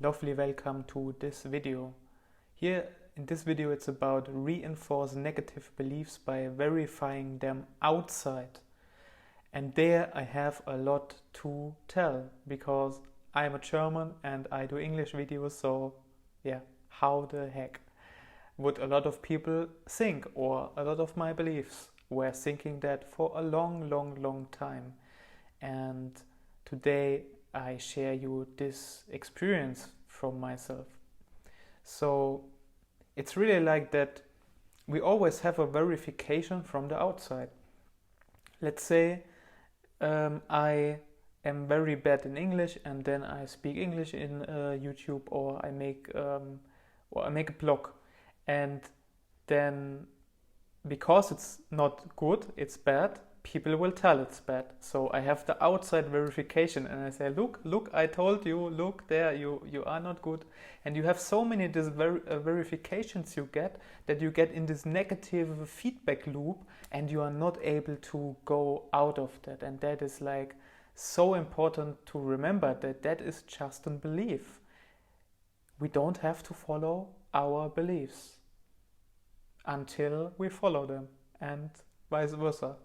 Lovely welcome to this video. Here in this video it's about reinforce negative beliefs by verifying them outside. And there I have a lot to tell because I'm a German and I do English videos, so yeah, how the heck would a lot of people think, or a lot of my beliefs were thinking that for a long time. And today I share you this experience from myself. So it's really like that we always have a verification from the outside. Let's say I am very bad in English and then I speak English in YouTube, or I make a blog, and then because it's not good, it's bad, people will tell it's bad. So I have the outside verification and I say, look, I told you, look there, you are not good. And you have so many verifications you get that you get in this negative feedback loop and you are not able to go out of that. And that is like so important to remember, that that is just a belief. We don't have to follow our beliefs until we follow them, and vice versa.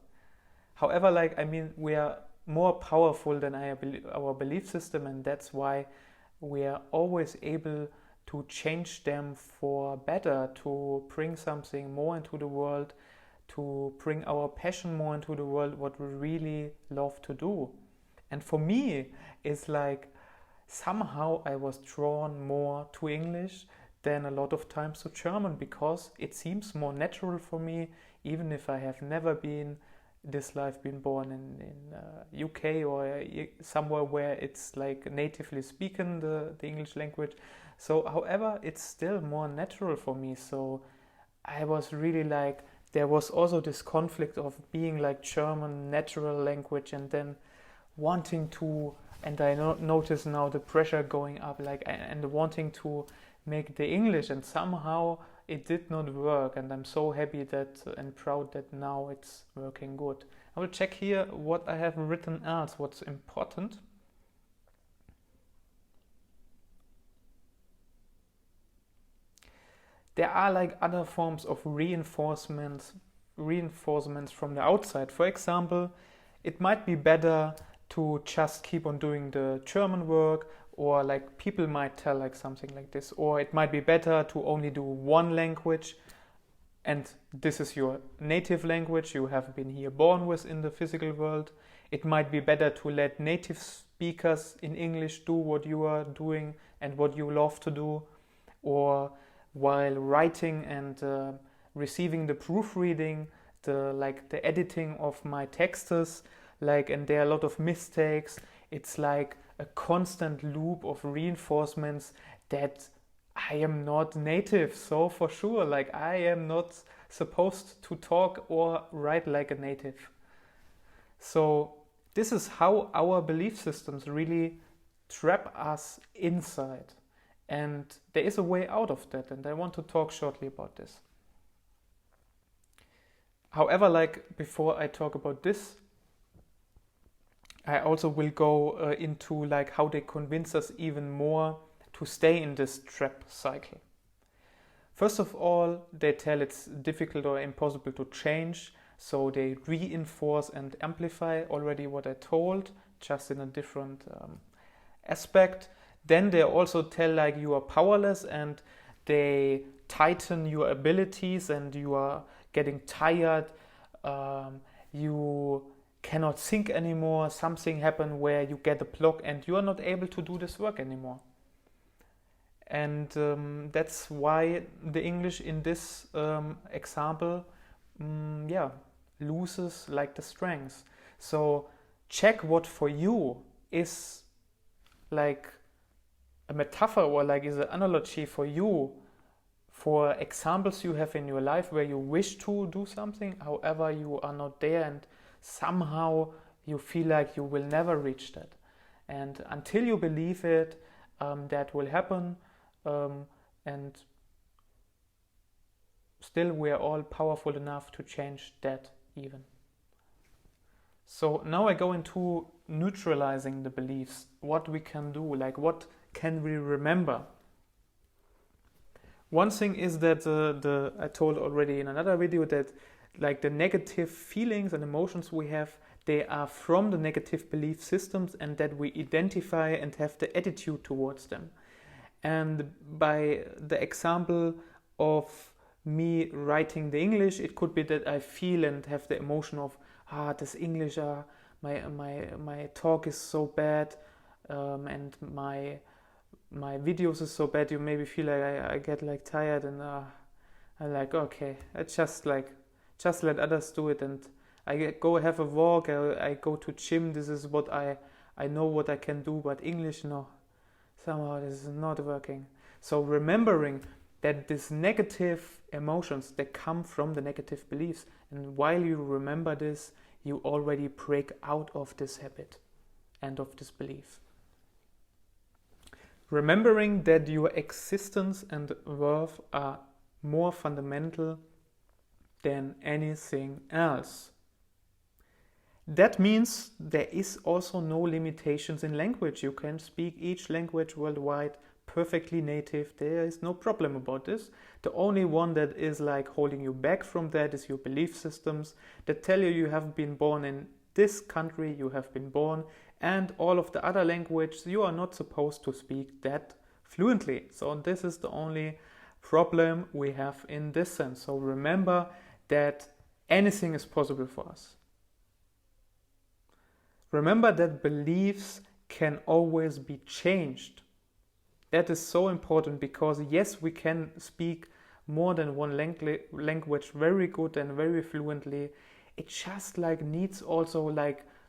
However, we are more powerful than our belief system, and that's why we are always able to change them for better, to bring something more into the world, to bring our passion more into the world, what we really love to do. And for me, it's like somehow I was drawn more to English than a lot of times to German, because it seems more natural for me, even if I have never been born in UK or somewhere where it's like natively speaking the English language. So however, it's still more natural for me. So I was really like, there was also this conflict of being like German natural language and then wanting to, and I notice now the pressure going up, and wanting to make the English, and somehow it did not work, and I'm so happy that and proud that now it's working good. I will check here what I have written else, what's important. There are like other forms of reinforcements from the outside. For example, it might be better to just keep on doing the German work, or like people might tell like something like this, or it might be better to only do one language, and this is your native language you have been here born with in the physical world. It might be better to let native speakers in English do what you are doing and what you love to do, or while writing and receiving the proofreading, the editing of my texts, and there are a lot of mistakes. It's like a constant loop of reinforcements that I am not native, so for sure, I am not supposed to talk or write like a native. So this is how our belief systems really trap us inside. And there is a way out of that, and I want to talk shortly about this. However, before I talk about this, I also will go into how they convince us even more to stay in this trap cycle. First of all, they tell it's difficult or impossible to change, so they reinforce and amplify already what I told, just in a different aspect. Then they also tell you are powerless, and they tighten your abilities and you are getting tired. You cannot think anymore. Something happened where you get a block and you are not able to do this work anymore. And that's why the English in this example loses the strengths. So check what for you is like a metaphor, or is an analogy for you, for examples you have in your life where you wish to do something, however you are not there, and somehow you feel like you will never reach that. And until you believe it, that will happen, and still we are all powerful enough to change that even. So now I go into neutralizing the beliefs, what we can do, what can we remember? One thing is that I told already in another video that like the negative feelings and emotions we have, they are from the negative belief systems, and that we identify and have the attitude towards them. And by the example of me writing the English, it could be that I feel and have the emotion of, this English, my talk is so bad, and my videos is so bad. You maybe feel like I get like tired, and I'm like, okay, I just let others do it, and I go have a walk, I go to gym. This is what I know what I can do, but English, no, somehow this is not working. So remembering that these negative emotions, they come from the negative beliefs, and while you remember this, you already break out of this habit and of this belief. Remembering that your existence and worth are more fundamental than anything else. That means there is also no limitations in language. You can speak each language worldwide perfectly native. There is no problem about this. The only one that is like holding you back from that is your belief systems that tell you have been born in this country, you have been born, and all of the other languages you are not supposed to speak that fluently. So this is the only problem we have in this sense. So remember that anything is possible for us. Remember that beliefs can always be changed. That is so important, because yes, we can speak more than one language very good and very fluently. It just needs also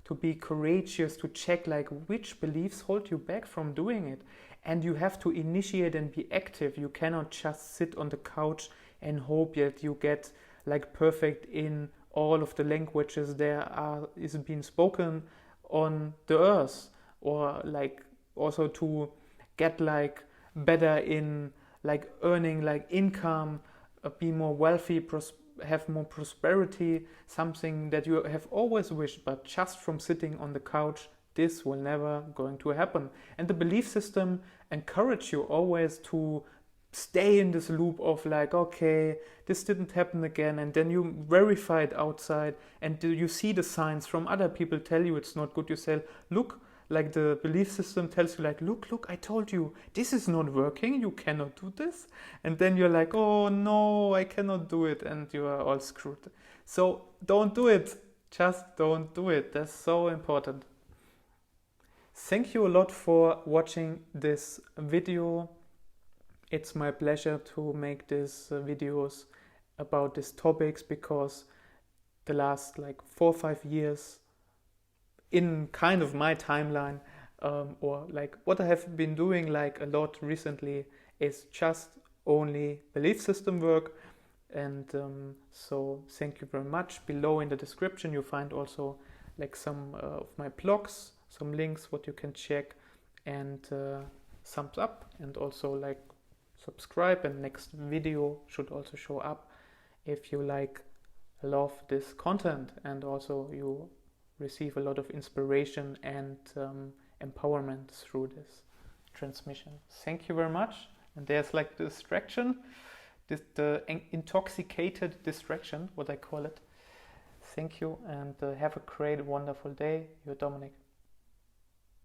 to be courageous to check which beliefs hold you back from doing it. And you have to initiate and be active. You cannot just sit on the couch and hope that you get perfect in all of the languages is being spoken on the earth, or also to get better in earning income, be more wealthy, have more prosperity, something that you have always wished, but just from sitting on the couch, this will never going to happen. And the belief system encourage you always to stay in this loop of okay, this didn't happen again, and then you verify it outside, and you see the signs from other people tell you it's not good. You say, look, the belief system tells you look, I told you this is not working, you cannot do this, and then you're oh no, I cannot do it, and you are all screwed. So don't do it, just don't do it. That's so important. Thank you a lot for watching this video. It's my pleasure to make these videos about these topics, because the last 4 or 5 years in kind of my timeline, or what I have been doing a lot recently, is just only belief system work. And so thank you very much. Below in the description you'll find also some of my blogs, some links what you can check, and thumbs up, and also subscribe, and next video should also show up if you love this content, and also you receive a lot of inspiration and empowerment through this transmission. Thank you very much. And there's the distraction, the intoxicated distraction, what I call it. Thank you, and have a great, wonderful day. Your Dominik.